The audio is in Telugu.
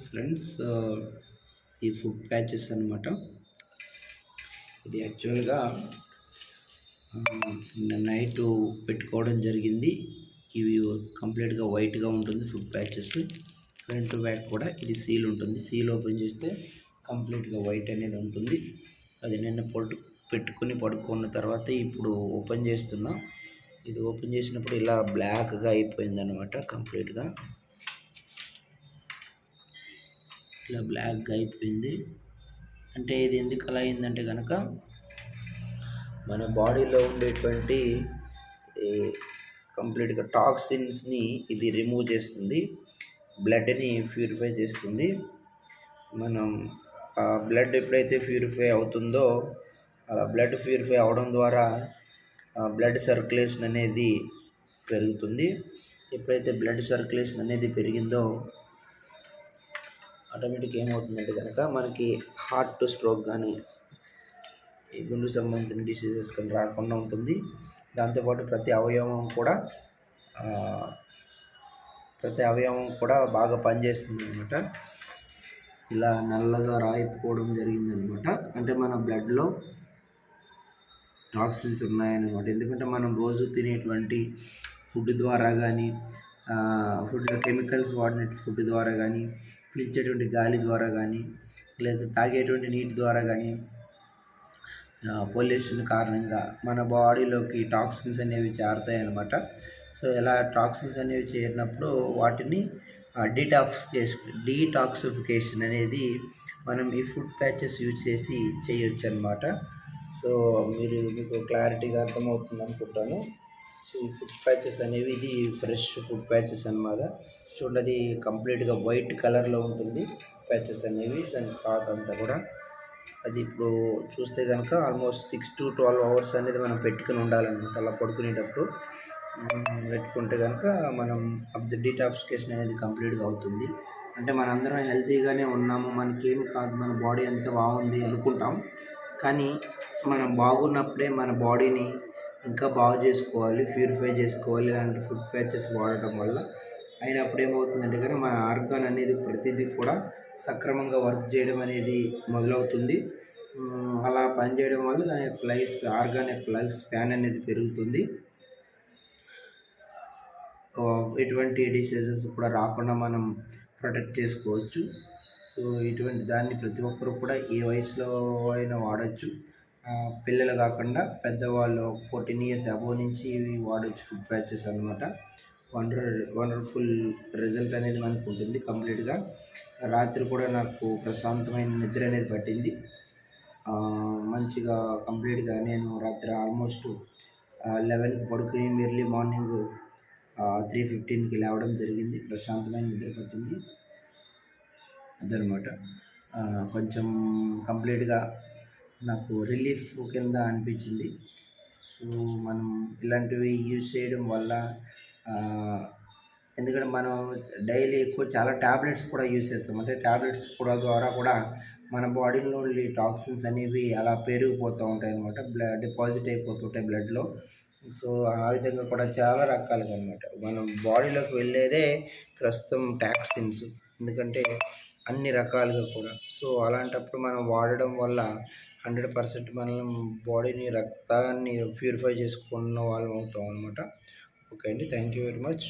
ఫ్రెండ్స్, ఈ ఫుడ్ ప్యాచెస్ అనమాట. ఇది యాక్చువల్గా నైట్ పెట్టుకోవడం జరిగింది. ఇవి కంప్లీట్గా వైట్గా ఉంటుంది ఫుడ్ ప్యాచెస్. ఫ్రంట్ బ్యాక్ కూడా ఇది సీల్ ఉంటుంది. సీల్ ఓపెన్ చేస్తే కంప్లీట్గా వైట్ అనేది ఉంటుంది. అది నిన్న పెట్టుకుని పడుకున్న తర్వాత ఇప్పుడు ఓపెన్ చేస్తున్నా. ఇది ఓపెన్ చేసినప్పుడు ఇలా బ్లాక్గా అయిపోయింది అనమాట. కంప్లీట్గా ఇలా బ్లాక్గా అయిపోయింది. అంటే ఇది ఎందుకు అలా అయిందంటే కనుక మన బాడీలో ఉండేటువంటి కంప్లీట్గా టాక్సిన్స్ని ఇది రిమూవ్ చేస్తుంది. బ్లడ్ని ప్యూరిఫై చేస్తుంది. మనం బ్లడ్ ఎప్పుడైతే ప్యూరిఫై అవుతుందో అలా బ్లడ్ ప్యూరిఫై అవడం ద్వారా బ్లడ్ సర్క్యులేషన్ అనేది పెరుగుతుంది. ఎప్పుడైతే బ్లడ్ సర్క్యులేషన్ అనేది పెరిగిందో ఆటోమేటిక్గా ఏమవుతుందంటే కనుక మనకి హార్ట్ స్ట్రోక్ కానీ ఈ గుండెకు సంబంధించిన డిసీజెస్ కానీ రాకుండా ఉంటుంది. దాంతోపాటు ప్రతి అవయవం కూడా బాగా పనిచేస్తుంది అనమాట. ఇలా నల్లగా రాయిపోవడం జరిగిందనమాట. అంటే మన బ్లడ్లో టాక్సిన్స్ ఉన్నాయన్నమాట. ఎందుకంటే మనం రోజు తినేటువంటి ఫుడ్ ద్వారా కానీ ఫుడ్లో కెమికల్స్ వాడిన ఫుడ్ ద్వారా కానీ పీల్చేటువంటి గాలి ద్వారా కానీ లేదా తాగేటువంటి నీటి ద్వారా కానీ పొల్యూషన్ కారణంగా మన బాడీలోకి టాక్సిన్స్ అనేవి చేరుతాయి అన్నమాట. సో ఇలా టాక్సిన్స్ అనేవి చేరినప్పుడు వాటిని డీటాక్సిఫికేషన్ అనేది మనం ఈ ఫుడ్ ప్యాచెస్ యూజ్ చేసి చేయొచ్చు అనమాట. సో మీకు క్లారిటీగా అర్థమవుతుంది అనుకుంటాను. సో ఈ ఫుడ్ ప్యాచెస్ అనేవి ఇది ఫ్రెష్ ఫుడ్ ప్యాచెస్ అన్నమాట. చూడండి, అది కంప్లీట్గా వైట్ కలర్లో ఉంటుంది ప్యాచెస్ అనేవి. దాని క్లాత్ అంతా కూడా అది ఇప్పుడు చూస్తే కనుక ఆల్మోస్ట్ 6 to 12 hours అనేది మనం పెట్టుకుని ఉండాలన్నమాట. అలా పడుకునేటప్పుడు పెట్టుకుంటే కనుక మనం డీటాక్సిఫికేషన్ అనేది కంప్లీట్గా అవుతుంది. అంటే మనందరం హెల్తీగానే ఉన్నాము, మనకేమి కాదు, మన బాడీ అంతా బాగుంది అనుకుంటాం. కానీ మనం బాగున్నప్పుడే మన బాడీని ఇంకా బాగు చేసుకోవాలి, ప్యూరిఫై చేసుకోవాలి ఇలాంటి ఫుడ్ ప్యాచెస్ వాడటం వల్ల. అయినప్పుడు ఏమవుతుందంటే కానీ మన ఆర్గాన్ అనేది ప్రతిదీ కూడా సక్రమంగా వర్క్ చేయడం అనేది మొదలవుతుంది. అలా పనిచేయడం వల్ల దాని యొక్క ఆర్గాన్ యొక్క లైఫ్ స్పాన్ అనేది పెరుగుతుంది. ఎటువంటి డిసీజెస్ కూడా రాకుండా మనం ప్రొటెక్ట్ చేసుకోవచ్చు. సో ఇటువంటి దాన్ని ప్రతి ఒక్కరు కూడా ఏ వయసులో అయినా వాడచ్చు. పిల్లలు కాకుండా పెద్దవాళ్ళు 14 years అబోవ్ నుంచి ఇవి వాడచ్చు ఫుడ్ ప్యాచెస్ అనమాట. వండర్ఫుల్ రిజల్ట్ అనేది మనకు ఉంటుంది. కంప్లీట్గా రాత్రి కూడా నాకు ప్రశాంతమైన నిద్ర అనేది పట్టింది. మంచిగా కంప్లీట్గా నేను రాత్రి ఆల్మోస్ట్ 11కి పడుకుని ఎర్లీ మార్నింగ్ 3:15కి లేవడం జరిగింది. ప్రశాంతమైన నిద్ర పట్టింది అదనమాట. కొంచెం కంప్లీట్గా నాకు రిలీఫ్ కింద అనిపించింది. సో మనం ఇలాంటివి యూజ్ చేయడం వల్ల ఎందుకంటే మనం డైలీ చాలా ట్యాబ్లెట్స్ కూడా యూజ్ చేస్తాం. అంటే ట్యాబ్లెట్స్ ద్వారా కూడా మన బాడీలో టాక్సిన్స్ అనేవి అలా పెరిగిపోతూ ఉంటాయి అన్నమాట. డిపాజిట్ అయిపోతుంటాయి బ్లడ్లో. సో ఆ విధంగా కూడా చాలా రకాలుగా అనమాట మనం బాడీలోకి వెళ్ళేదే ప్రస్తుతం టాక్సిన్స్. ఎందుకంటే అన్ని రకాలుగా కూడా. సో అలాంటప్పుడు మనం వాడడం వల్ల 100% మనం బాడీని రక్తాన్ని ప్యూరిఫై చేసుకున్న వాళ్ళం అవుతాం అనమాట. ఓకే అండి, థ్యాంక్ యూ వెరీ మచ్.